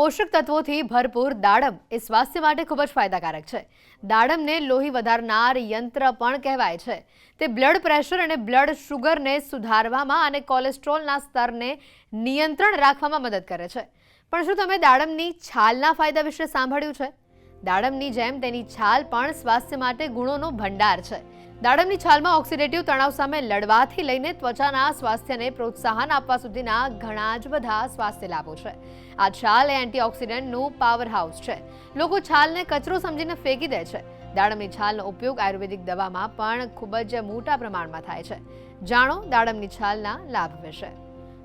પોષક તત્વોથી ભરપૂર દાડમ એ સ્વાસ્થ્ય માટે ખૂબ જ ફાયદાકારક છે. દાડમને લોહી વધારનાર યંત્ર પણ કહેવાય છે. તે બ્લડ પ્રેશર અને બ્લડ શુગરને સુધારવામાં અને કોલેસ્ટ્રોલના સ્તરને નિયંત્રણ રાખવામાં મદદ કરે છે. પણ શું તમે દાડમની છાલના ફાયદા વિશે સાંભળ્યું છે? દાડમની જેમ તેની છાલ પણ સ્વાસ્થ્ય માટે ગુણોનો ભંડાર છે. દાડમની છાલમાં ઓક્સિડેટિવ તણાવ સામે લડવાથી લઈને ત્વચાના સ્વાસ્થ્યને પ્રોત્સાહન આપવા સુધીના ઘણા જ બધા સ્વાસ્થ્ય લાભો છે. આ છાલ એ એન્ટીઓક્સિડન્ટનું પાવર હાઉસ છે. લોકો છાલને કચરો સમજીને ફેંકી દે છે. દાડમની છાલનો ઉપયોગ આયુર્વેદિક દવામાં પણ ખૂબ જ મોટા પ્રમાણમાં થાય છે. જાણો દાડમની છાલના લાભ વિશે.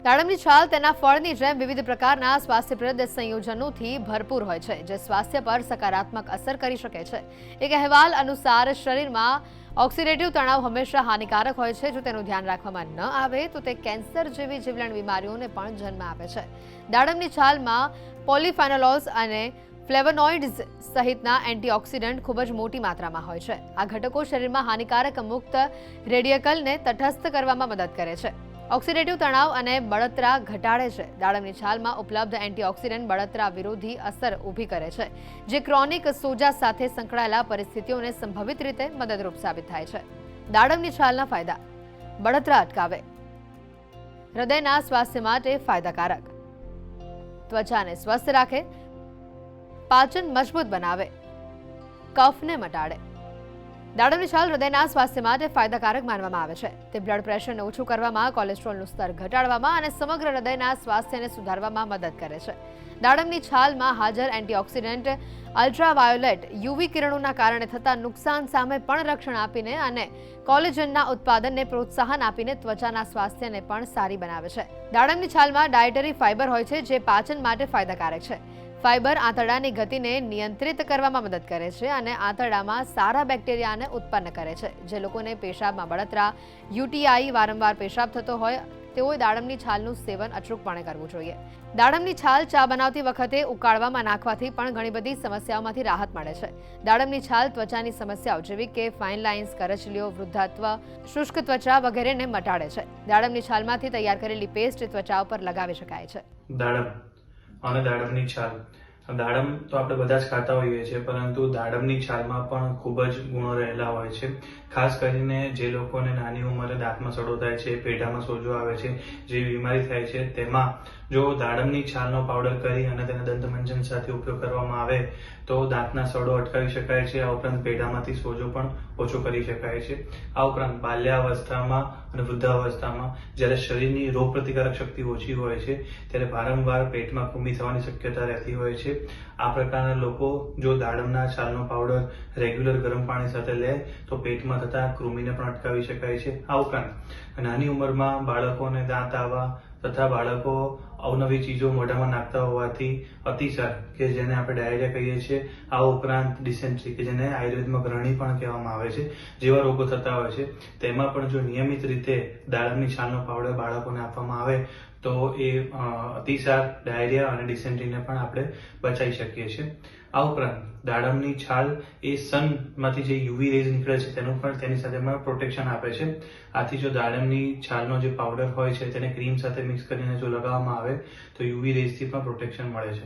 દાડમની છાલ તેના ફળની જેમ વિવિધ પ્રકારના સ્વાસ્થ્યપ્રદ સંયોજનોથી ભરપૂર હોય છે, જે સ્વાસ્થ્ય પર સકારાત્મક અસર કરી શકે છે. એક અહેવાલ અનુસાર શરીરમાં ઓક્સિડેટિવ તણાવ હંમેશા હાનિકારક હોય છે. જો તેનું ધ્યાન રાખવામાં ન આવે તો તે કેન્સર જેવી જીવલેણ બીમારીઓને પણ જન્મ આપે છે. દાડમની છાલમાં પોલિફેનોલોલ્સ અને ફ્લેવોનોઇડ્સ સહિતના એન્ટીઓક્સિડન્ટ ખૂબ જ મોટી માત્રામાં હોય છે. આ ઘટકો શરીરમાં હાનિકારક મુક્ત રેડિકલને તટસ્થ કરવામાં મદદ કરે છે. ઓક્સિડેટિવ તણાવ અને બળતરા ઘટાડે છે. દાડમની છાલમાં ઉપલબ્ધ એન્ટીઓક્સિડન્ટ બળતરા વિરોધી અસર ઊભી કરે છે, જે ક્રોનિક સોજા સાથે સંકળાયેલા પરિસ્થિતિઓને સંભવિત રીતે મદદરૂપ સાબિત થાય છે. દાડમની છાલના ફાયદા: બળતરા અટકાવે, હૃદયના સ્વાસ્થ્ય માટે ફાયદાકારક, ત્વચાને સ્વસ્થ રાખે, પાચન મજબૂત બનાવે, કફને મટાડે. દાડમની છાલ હૃદયના સ્વાસ્થ્ય માટે ફાયદાકારક માનવામાં આવે છે. તે બ્લડ પ્રેશરને ઓછું કરવામાં, કોલેસ્ટ્રોલનું સ્તર ઘટાડવામાં અને સમગ્ર હૃદયના સ્વાસ્થ્યને સુધારવામાં મદદ કરે છે. દાડમની છાલમાં હાજર એન્ટીઓક્સિડન્ટ અલ્ટ્રાવાયોલેટ યુવી કિરણોના કારણે થતા નુકસાન સામે પણ રક્ષણ આપીને અને કોલેજનના ઉત્પાદનને પ્રોત્સાહન આપીને ત્વચાના સ્વાસ્થ્યને પણ સારી બનાવે છે. દાડમની છાલમાં ડાયટરી ફાઇબર હોય છે, જે પાચન માટે ફાયદાકારક છે. ફાઇબર આંતરડાની ગતિને નિયંત્રિત કરવામાં મદદ કરે છે અને આંતરડામાં સારા બેક્ટેરિયાને ઉત્પન્ન કરે છે. જે લોકોને પેશાબમાં બળતરા, યુટીઆઈ, વારંવાર પેશાબ થતો હોય તેઓએ દાડમની છાલનું સેવન અચૂકપણે કરવું જોઈએ. દાડમની છાલ ચા બનાવતી વખતે ઉકાળવામાં નાખવાથી પણ ઘણી બધી સમસ્યાઓમાંથી રાહત મળે છે. દાડમની છાલ ત્વચાની સમસ્યાઓ જેવી કે ફાઇન લાઇન્સ, કરચલીઓ, વૃદ્ધાત્વ, શુષ્ક ત્વચા વગેરેને મટાડે છે. દાડમની છાલમાંથી તૈયાર કરેલી પેસ્ટ ત્વચા ઉપર લગાવી શકાય છે. દાડમ અને દાડમની છાલ. દાડમ તો આપણે બધા જ ખાતા હોઈએ છીએ, પરંતુ દાડમની છાલમાં પણ ખૂબ જ ગુણો રહેલા હોય છે. ખાસ કરીને જે લોકોને નાની ઉંમરે દાંતમાં સડો થાય છે, પેઢામાં સોજો આવે છે, જે બીમારી થાય છે, તેમાં જો દાડમની છાલનો પાવડર કરી અને તેને દંતમંજન સાથે ઉપયોગ કરવામાં આવે તો દાંતના સડો અટકાવી શકાય છે. આ ઉપરાંત પેઢામાંથી સોજો પણ ઓછો કરી શકાય છે. આ ઉપરાંત બાલ્યાવસ્થામાં અને વૃદ્ધાવસ્થામાં જ્યારે શરીરની રોગપ્રતિકારક શક્તિ ઓછી હોય છે, ત્યારે વારંવાર પેટમાં કૃમિ થવાની શક્યતા રહેતી હોય છે. આ પ્રકારના લોકો જો દાડમના છાલનો પાવડર રેગ્યુલર ગરમ પાણી સાથે લે તો પેટમાં થતા કૃમિને પણ અટકાવી શકાય છે. આ ઉપરાંત નાની ઉંમરમાં બાળકોને દાંત આવવા તથા બાળકો અવનવી ચીજો મોઢામાં નાખતા હોવાથી અતિસાર, કે જેને આપણે ડાયરિયા કહીએ છીએ, આ ઉપરાંત ડિસેન્ટ્રી, કે જેને આયુર્વેદમાં ગ્રહણી પણ કહેવામાં આવે છે, જેવા રોગો થતા હોય છે, તેમાં પણ જો નિયમિત રીતે દાડમની છાલનો પાવડર બાળકોને આપવામાં આવે તો એ અતિસાર, ડાયરિયા અને ડિસેન્ટ્રીને પણ આપણે બચાવી શકીએ છીએ. આ ઉપરાંત દાડમની છાલ એ સનમાંથી જે યુવી રેઝ નીકળે છે તેનું પણ તેની સાથે પણ પ્રોટેક્શન આપે છે. આથી જો દાડમની છાલનો જે પાવડર હોય છે તેને ક્રીમ સાથે મિક્સ કરીને જો લગાવવામાં આવે તો યુવી રેઝથી પણ પ્રોટેક્શન મળે છે.